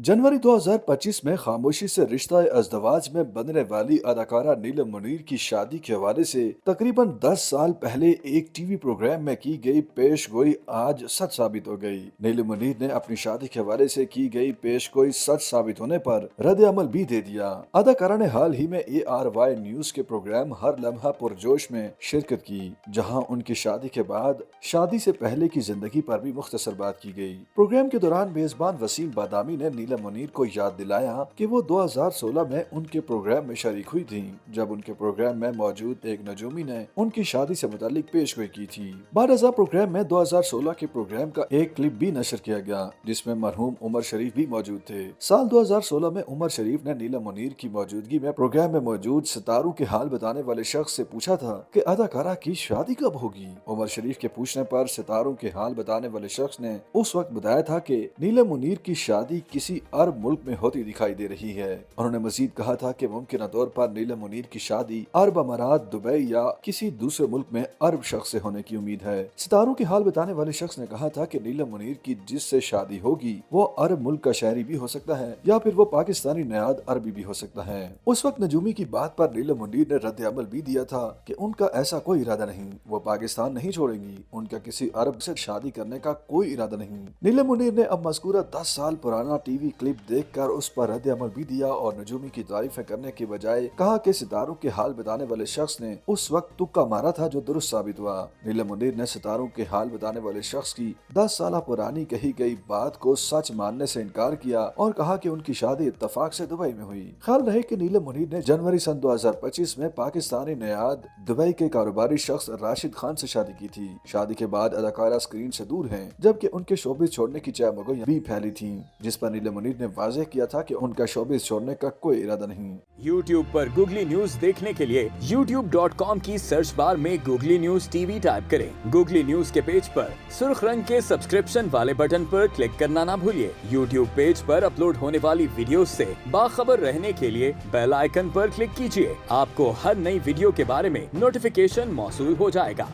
जनवरी 2025 में खामोशी से रिश्ता अज़दवाज में बनने वाली अदाकारा नीलम मुनीर की शादी के हवाले से तकरीबन 10 साल पहले एक टीवी प्रोग्राम में की गई पेशगोई आज सच साबित हो गई। नीलम मुनीर ने अपनी शादी के हवाले से की गई पेशगोई सच साबित होने पर रद्द अमल भी दे दिया। अदाकारा ने हाल ही में ARY न्यूज के प्रोग्राम हर लम्हा पुरजोश में शिरकत की, जहां उनकी शादी के बाद शादी से पहले की जिंदगी पर भी मुख्तसर बात की गई। प्रोग्राम के दौरान मेजबान वसीम बादामी ने नीलम मुनीर को याद दिलाया कि वो 2016 में उनके प्रोग्राम में शरीक हुई थीं, जब उनके प्रोग्राम में मौजूद एक नजूमी ने उनकी शादी से मुतालिक पेशगोई की थी। बारह प्रोग्राम में 2016 के प्रोग्राम का एक क्लिप भी नशर किया गया, जिसमें मरहूम उमर शरीफ भी मौजूद थे। साल 2016 में उमर शरीफ ने नीलम मुनीर की मौजूदगी में प्रोग्राम में मौजूद सितारों के हाल बताने वाले शख्स से पूछा था कि अदाकारा की शादी कब होगी। उमर शरीफ के पूछने पर सितारों के हाल बताने वाले शख्स ने उस वक्त बताया था कि नीलम मुनीर की शादी किसी अरब मुल्क में होती दिखाई दे रही है। उन्होंने मजीद कहा था कि मुमकिन तौर पर नीलम मुनीर की शादी अरब अमारात, दुबई या किसी दूसरे मुल्क में अरब शख्स से होने की उम्मीद है। सितारों के हाल बताने वाले शख्स ने कहा था कि नीलम मुनीर की जिससे शादी होगी वो अरब मुल्क का शहरी भी हो सकता है या फिर वो पाकिस्तानी नयाद अरबी भी हो सकता है। उस वक्त नजूमी की बात पर नीलम मुनीर ने रद्द अमल भी दिया था कि उनका ऐसा कोई इरादा नहीं, वो पाकिस्तान नहीं छोड़ेंगी, उनका किसी अरब से शादी करने का कोई इरादा नहीं। नीलम मुनीर ने अब मज़कूरा 10 साल पुराना टीवी क्लिप देखकर उस पर रद्द अमल भी दिया और नजूमी की तारीफें करने के बजाय कहा कि सितारों के हाल बताने वाले शख्स ने उस वक्त तुक्का मारा था जो दुरुस्त साबित हुआ। नीलम मुनीर ने सितारों के हाल बताने वाले शख्स की 10 साल पुरानी कही गई बात को सच मानने से इनकार किया और कहा कि उनकी शादी इत्तफाक से दुबई में हुई। ख्याल रहे कि नीलम मुनीर ने जनवरी सन 2025 में पाकिस्तानी नयाद दुबई के कारोबारी शख्स राशिद खान से शादी की थी। शादी के बाद अदाकारा स्क्रीन से दूर हैं, जबकि उनके शोबिस छोड़ने की चहमगोइयां भी फैली थीं, जिस पर नीलम मुनीर ने वाज़ेह किया था कि उनका शोबिस छोड़ने का कोई इरादा नहीं। YouTube पर गूगली न्यूज देखने के लिए youtube.com की सर्च बार में गूगली न्यूज टीवी टाइप करें। गूगली न्यूज के पेज पर सुर्ख रंग के सब्सक्रिप्शन वाले बटन पर क्लिक करना ना भूलिए। YouTube पेज पर अपलोड होने वाली वीडियोस से बाखबर रहने के लिए बेल आइकन पर क्लिक कीजिए। आपको हर नई वीडियो के बारे में नोटिफिकेशन मौसूल हो जाएगा।